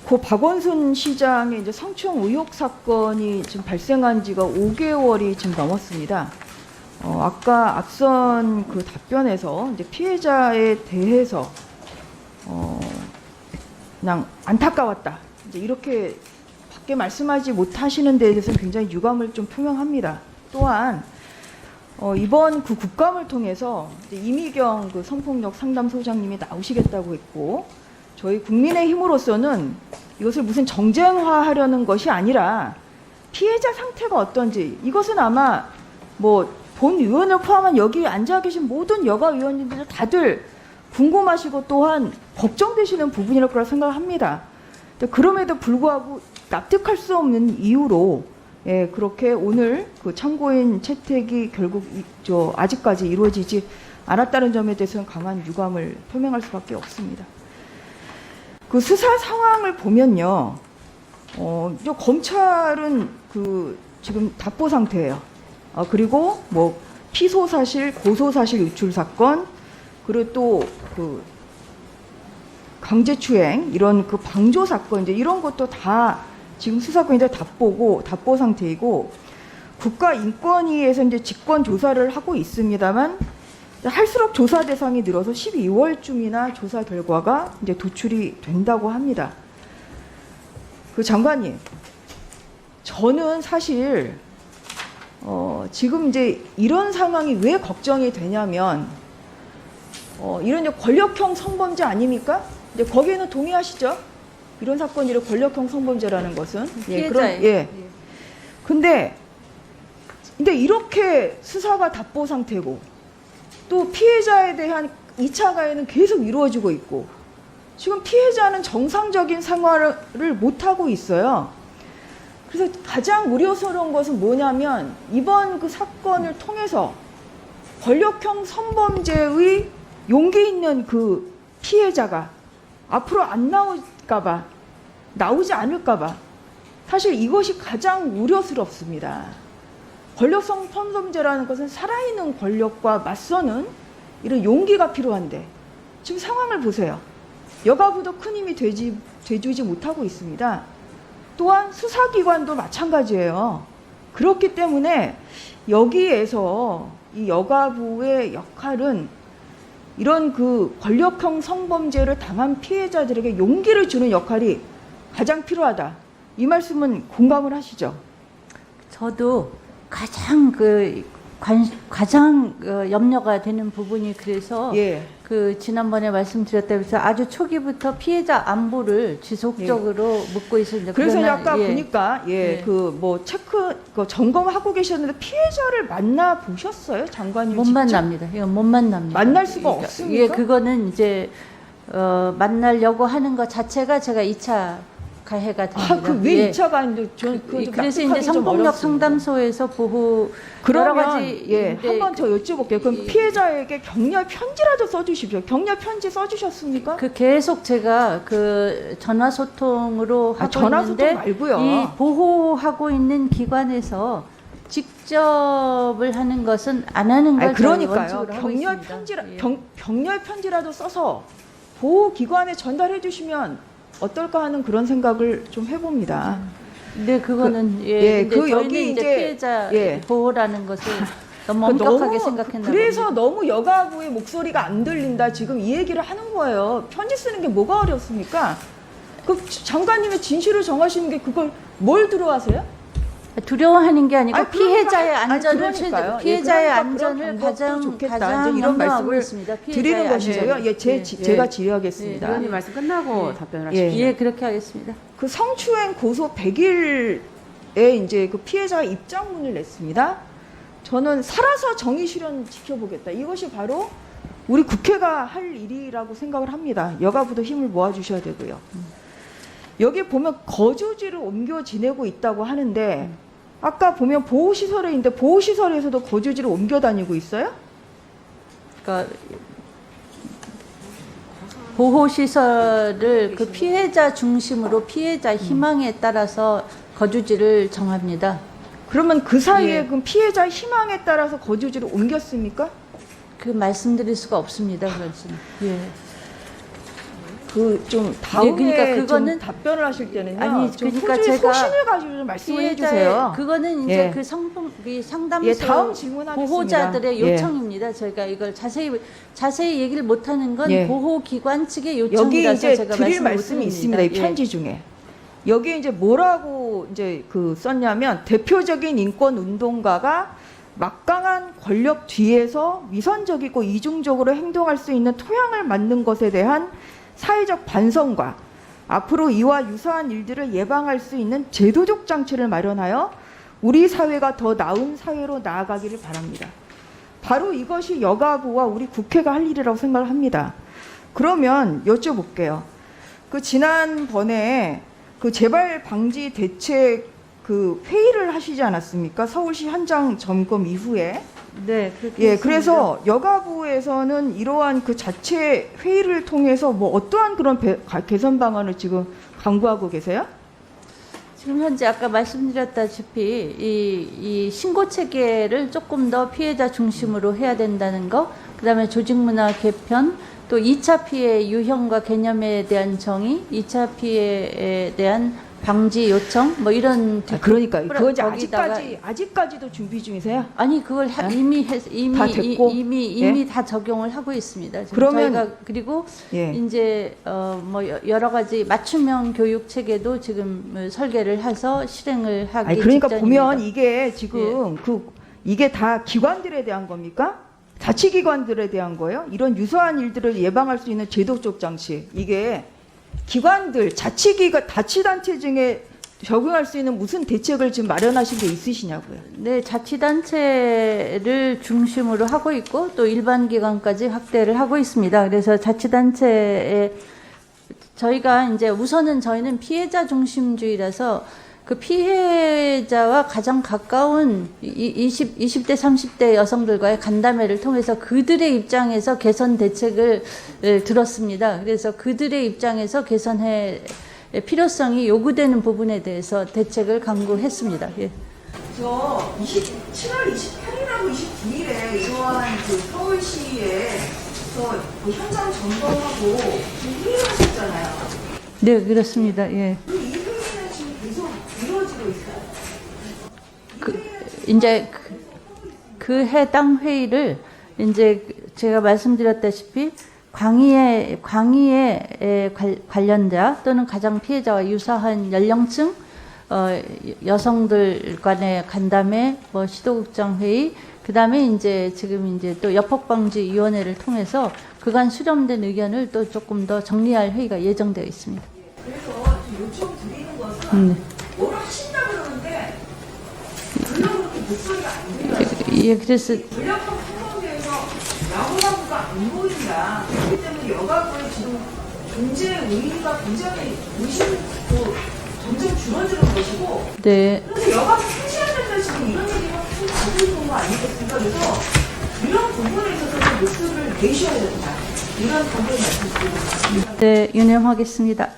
고 박원순 시장의 이제 성추행 의혹 사건이 지금 발생한 지가 5개월이 지금 넘었습니다. 아까 앞선 그 답변에서 이제 피해자에 대해서 그냥 안타까웠다. 이제 이렇게 밖에 말씀하지 못하시는 데에 대해서는 굉장히 유감을 좀 표명합니다. 또한 이번 그 국감을 통해서 이제 이미경 그 성폭력 상담소장님이 나오시겠다고 했고, 저희 국민의힘으로서는 이것을 무슨 정쟁화하려는 것이 아니라 피해자 상태가 어떤지, 이것은 아마 뭐 본 의원을 포함한 여기 앉아 계신 모든 여가 의원님들 다들 궁금하시고 또한 걱정되시는 부분이라고 거라 생각합니다. 그럼에도 불구하고 납득할 수 없는 이유로 그렇게 오늘 그 참고인 채택이 결국 아직까지 이루어지지 않았다는 점에 대해서는 강한 유감을 표명할 수밖에 없습니다. 그 수사 상황을 보면요, 검찰은 그 지금 답보 상태예요. 그리고 뭐 피소 사실, 고소 사실 유출 사건, 그리고 또 그 강제추행 이런 그 방조 사건, 이제 이런 것도 다 지금 수사권이 답보 상태이고, 국가인권위에서 이제 직권 조사를 하고 있습니다만 할수록 조사 대상이 늘어서 12월쯤이나 조사 결과가 이제 도출이 된다고 합니다. 그 장관님, 저는 사실 지금 이제 이런 상황이 왜 걱정이 되냐면 이런 이제 권력형 성범죄 아닙니까? 이제 거기에는 동의하시죠? 이런 사건이 권력형 성범죄라는 것은 피해자예요. 근데 이렇게 수사가 답보 상태고 또 피해자에 대한 2차 가해는 계속 이루어지고 있고 지금 피해자는 정상적인 생활을 못하고 있어요. 그래서 가장 우려스러운 것은 뭐냐면 이번 그 사건을 통해서 권력형 성범죄의 용기 있는 그 피해자가 앞으로 안 나올까봐, 나오지 않을까봐, 사실 이것이 가장 우려스럽습니다. 권력성 성범죄라는 것은 살아있는 권력과 맞서는 이런 용기가 필요한데 지금 상황을 보세요. 여가부도 큰 힘이 돼주지 못하고 있습니다. 또한 수사기관도 마찬가지예요. 그렇기 때문에 여기에서 이 여가부의 역할은 이런 그 권력형 성범죄를 당한 피해자들에게 용기를 주는 역할이 가장 필요하다. 이 말씀은 공감을 하시죠? 저도 가장 염려가 되는 부분이 그래서 그 지난번에 말씀드렸다면서 아주 초기부터 피해자 안보를 지속적으로 묻고 있습니다. 그래서 아까 보니까 점검하고 계셨는데 피해자를 만나 보셨어요, 장관님? 못 만납니다. 이건 못 만납니다. 만날 수가 없습니까? 그거는 이제 만나려고 하는 것 자체가 제가 2차 가해가 됩니다. 왜 2차 가해인데 저는 그래서 이제 성폭력 상담소에서 보호 여러 가지 한 번 더 여쭤볼게요. 그럼 피해자에게 격려 편지라도 써주십시오. 격려 편지 써주셨습니까? 계속 제가 그 전화 소통으로 하고 전화 있는데 소통 말고요. 이 보호하고 있는 기관에서 직접을 하는 것은 안 하는 걸 그러니까요. 격려 격려 편지라도 써서 보호 기관에 전달해 주시면 어떨까 하는 그런 생각을 좀 해봅니다. 네, 그거는 근데 여기 이제 피해자 보호라는 것을 너무 엄격하게 생각했나 그래서 봅니다. 너무 여가부의 목소리가 안 들린다 지금 이 얘기를 하는 거예요. 편지 쓰는 게 뭐가 어렵습니까? 그 장관님의 진실을 정하시는 게 그걸 뭘 두려워하세요? 두려워하는 게 아니고 피해자의 안전을 피해자의 안전을 가장 이런 염려하고 말씀을 있습니다. 드리는 것이고요. 제가 질의하겠습니다. 의원님 말씀 끝나고 답변을 하십시오. 그렇게 하겠습니다. 그 성추행 고소 100일에 이제 그 피해자 입장문을 냈습니다. 저는 살아서 정의 실현 지켜보겠다. 이것이 바로 우리 국회가 할 일이라고 생각을 합니다. 여가부도 힘을 모아주셔야 되고요. 여기 보면 거주지를 옮겨 지내고 있다고 하는데 아까 보면 보호시설에 있는데 보호시설에서도 거주지를 옮겨 다니고 있어요? 그러니까 보호시설을 그 피해자 중심으로 피해자 희망에 따라서 거주지를 정합니다. 그러면 그 사이에 그럼 피해자 희망에 따라서 거주지를 옮겼습니까? 그 말씀드릴 수가 없습니다. 그것은. 그 좀 다음에 그러니까 그거는 좀 답변을 하실 때는요. 아니, 좀 그러니까 소주의 제가 소신을 가지고 좀 말씀을 피해자의- 해주세요. 그거는 이제 예. 그 상담소 예, 다음 질문하겠습니다. 보호자들의 예. 요청입니다. 저희가 이걸 자세히 얘기를 못하는 건 예. 보호기관 측의 여기 요청이라서 이제 제가 드릴 말씀을 말씀이 못 있습니다. 이 드립니다. 편지 중에 여기 이제 뭐라고 이제 그 썼냐면 대표적인 인권 운동가가 막강한 권력 뒤에서 위선적이고 이중적으로 행동할 수 있는 토양을 만든 것에 대한 사회적 반성과 앞으로 이와 유사한 일들을 예방할 수 있는 제도적 장치를 마련하여 우리 사회가 더 나은 사회로 나아가기를 바랍니다. 바로 이것이 여가부와 우리 국회가 할 일이라고 생각을 합니다. 그러면 여쭤볼게요. 그 지난번에 그 재발 방지 대책 그 회의를 하시지 않았습니까? 서울시 현장 점검 이후에. 네, 그렇게 예, 했습니다. 그래서 여가부에서는 이러한 그 자체 회의를 통해서 뭐 어떠한 그런 개선 방안을 지금 강구하고 계세요? 지금 현재 아까 말씀드렸다시피 이 신고 체계를 조금 더 피해자 중심으로 해야 된다는 거, 그다음에 조직 문화 개편, 또 2차 피해 유형과 개념에 대한 정의, 2차 피해에 대한 방지 요청, 뭐 이런. 그러니까 그거 이제 거기다가 아직까지도 준비 중이세요? 아니 그걸 이미 다 됐고? 이미 다 적용을 하고 있습니다. 지금 그러면- 저희가 그리고 예. 이제 뭐 여러 가지 맞춤형 교육 체계도 지금 설계를 해서 실행을 하기 아니 그러니까 직전입니다. 보면 이게 지금 이게 다 기관들에 대한 겁니까? 자치기관들에 대한 거예요? 이런 유사한 일들을 예방할 수 있는 제도적 장치, 이게 기관들, 자치단체 중에 적용할 수 있는 무슨 대책을 지금 마련하신 게 있으시냐고요? 네, 자치단체를 중심으로 하고 있고 또 일반 기관까지 확대를 하고 있습니다. 그래서 자치단체에 저희가 이제 우선은 저희는 피해자 중심주의라서 그 피해자와 가장 가까운 20대, 30대 여성들과의 간담회를 통해서 그들의 입장에서 개선 대책을 들었습니다. 그래서 그들의 입장에서 개선의 필요성이 요구되는 부분에 대해서 대책을 강구했습니다. 예. 저 7월 28일하고 29일에 이러한 그 서울시에서 그 현장 점검하고 회의를 하셨잖아요. 네, 그렇습니다. 예. 이 회의는 지금 계속 이루어지고 있어요. 이제 그 해당 회의를 이제 제가 말씀드렸다시피 광의에 관련자 또는 가장 피해자와 유사한 연령층 여성들 간의 간담회, 뭐 시도국장 회의, 그다음에 이제 지금 이제 또 여폭방지위원회를 통해서 그간 수렴된 의견을 또 조금 더 정리할 회의가 예정되어 있습니다. 그래서 요청 드리는 것은 뭐를 하신다 그러는데 별로 그렇게 목소리가 안 들려요. 예, 그래서 전략적 상황에서 야구가 안 보인다. 그렇기 때문에 여가부의 지금 존재 의의가 굉장히 의심도 점점 줄어드는 것이고, 네. 그래서 여가부 폐지하면서 지금 이런 얘기가 계속 나오고 있는 거 아니겠습니까? 그래서 이런 부분에 있어서 목소리를 내셔야 된다. 이런 부분을 말씀드리고 있습니다. 네, 유념하겠습니다.